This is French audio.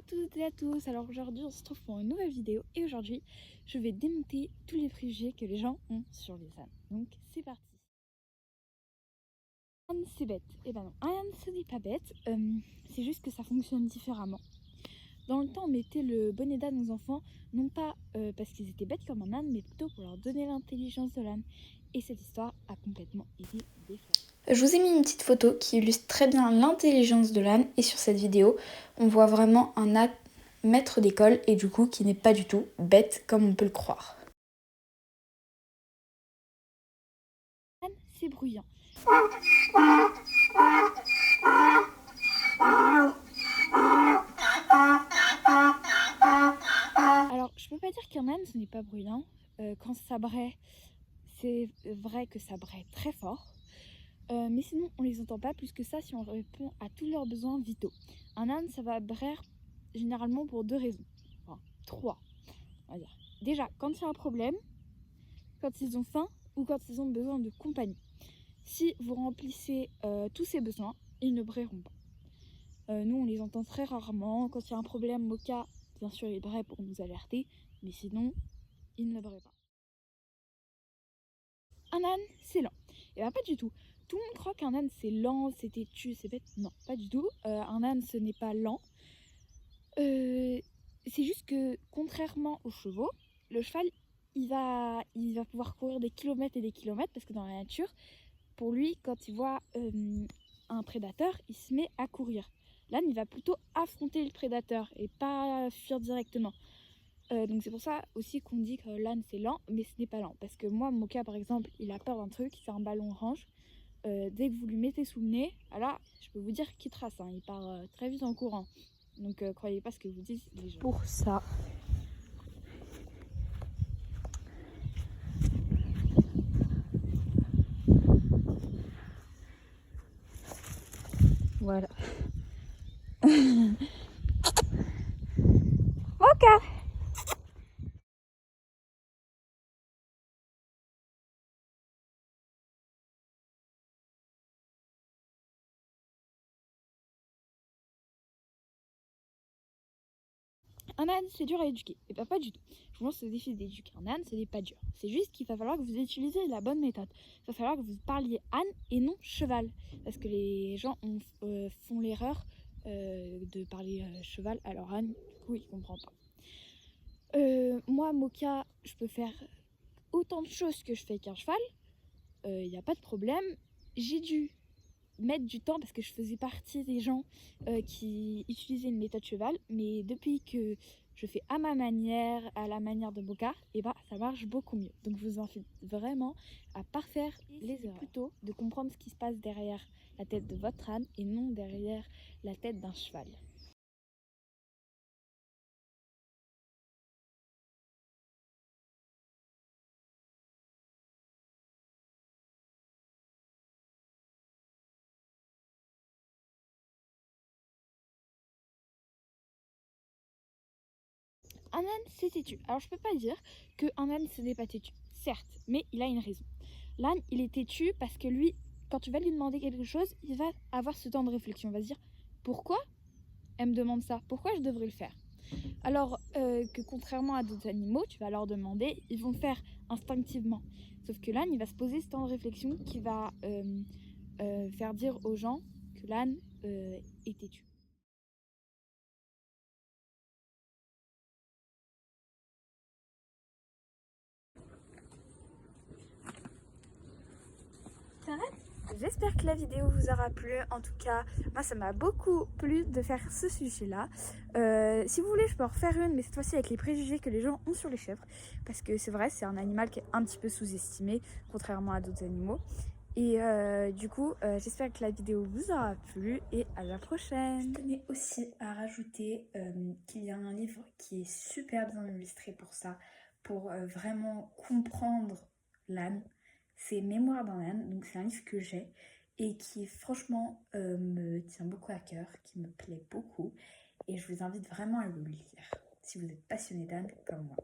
toutes et à tous, alors aujourd'hui on se retrouve pour une nouvelle vidéo et aujourd'hui je vais démonter tous les préjugés que les gens ont sur les ânes. Donc c'est parti. Un âne c'est bête, et ben non, un âne ce n'est pas bête, c'est juste que ça fonctionne différemment. Dans le temps on mettait le bonnet d'âne aux enfants, non pas parce qu'ils étaient bêtes comme un âne, mais plutôt pour leur donner l'intelligence de l'âne. Et cette histoire a complètement été déformée. Je vous ai mis une petite photo qui illustre très bien l'intelligence de l'âne et sur cette vidéo, on voit vraiment un âne maître d'école et du coup qui n'est pas du tout bête comme on peut le croire. L'âne, c'est bruyant. Alors, je peux pas dire qu'un âne ce n'est pas bruyant. Quand ça braie, c'est vrai que ça braie très fort. Mais sinon, on les entend pas plus que ça si on répond à tous leurs besoins vitaux. Un âne, ça va braire généralement pour deux raisons. Enfin, trois, on va dire. Déjà, quand il y a un problème, quand ils ont faim ou quand ils ont besoin de compagnie. Si vous remplissez tous ces besoins, ils ne brailleront pas. Nous, on les entend très rarement. Quand il y a un problème, Moka, bien sûr, il braille pour nous alerter, mais sinon, il ne braille pas. Un âne, c'est lent. Et bien, pas du tout. Tout le monde croit qu'un âne, c'est lent, c'est têtu, c'est bête. Non, pas du tout. Un âne, ce n'est pas lent. C'est juste que, contrairement aux chevaux, le cheval, il va pouvoir courir des kilomètres et des kilomètres, parce que dans la nature, pour lui, quand il voit un prédateur, il se met à courir. L'âne, il va plutôt affronter le prédateur et pas fuir directement. Donc c'est pour ça aussi qu'on dit que l'âne c'est lent, mais ce n'est pas lent. Parce que moi, Moka par exemple, il a peur d'un truc, c'est un ballon orange. Dès que vous lui mettez sous le nez, là, je peux vous dire qu'il trace, hein, il part très vite en courant. Donc croyez pas ce que vous disent les gens. Pour ça, voilà. Moka! Un âne, c'est dur à éduquer. Et bien pas du tout. Je vous lance le défi d'éduquer un âne, ce n'est pas dur. C'est juste qu'il va falloir que vous utilisiez la bonne méthode. Il va falloir que vous parliez âne et non cheval. Parce que les gens font l'erreur de parler cheval, alors âne, du coup, il comprend pas. Moi, Moka, je peux faire autant de choses que je fais qu'un cheval. Il n'y a pas de problème. J'ai dû mettre du temps parce que je faisais partie des gens qui utilisaient une méthode cheval, mais depuis que je fais à ma manière, à la manière de Moka, et bah ça marche beaucoup mieux. Donc je vous invite vraiment à parfaire les erreurs, plutôt de comprendre ce qui se passe derrière la tête de votre âne et non derrière la tête d'un cheval. Un âne, c'est têtu. Alors je peux pas dire qu'un âne, ce n'est pas têtu. Certes, mais il a une raison. L'âne, il est têtu parce que lui, quand tu vas lui demander quelque chose, il va avoir ce temps de réflexion. Il va se dire, pourquoi elle me demande ça? Pourquoi je devrais le faire? Alors que contrairement à d'autres animaux, tu vas leur demander, ils vont le faire instinctivement. Sauf que l'âne, il va se poser ce temps de réflexion qui va faire dire aux gens que l'âne est têtu. J'espère que la vidéo vous aura plu. En tout cas, moi ça m'a beaucoup plu de faire ce sujet-là. Si vous voulez, je peux en refaire une, mais cette fois-ci avec les préjugés que les gens ont sur les chèvres. Parce que c'est vrai, c'est un animal qui est un petit peu sous-estimé, contrairement à d'autres animaux. Et du coup, j'espère que la vidéo vous aura plu et à la prochaine. Je tenais aussi à rajouter qu'il y a un livre qui est super bien illustré pour ça, pour vraiment comprendre l'âne. C'est Mémoire d'un âne, donc c'est un livre que j'ai et qui franchement me tient beaucoup à cœur, qui me plaît beaucoup et je vous invite vraiment à le lire si vous êtes passionné d'âne comme moi.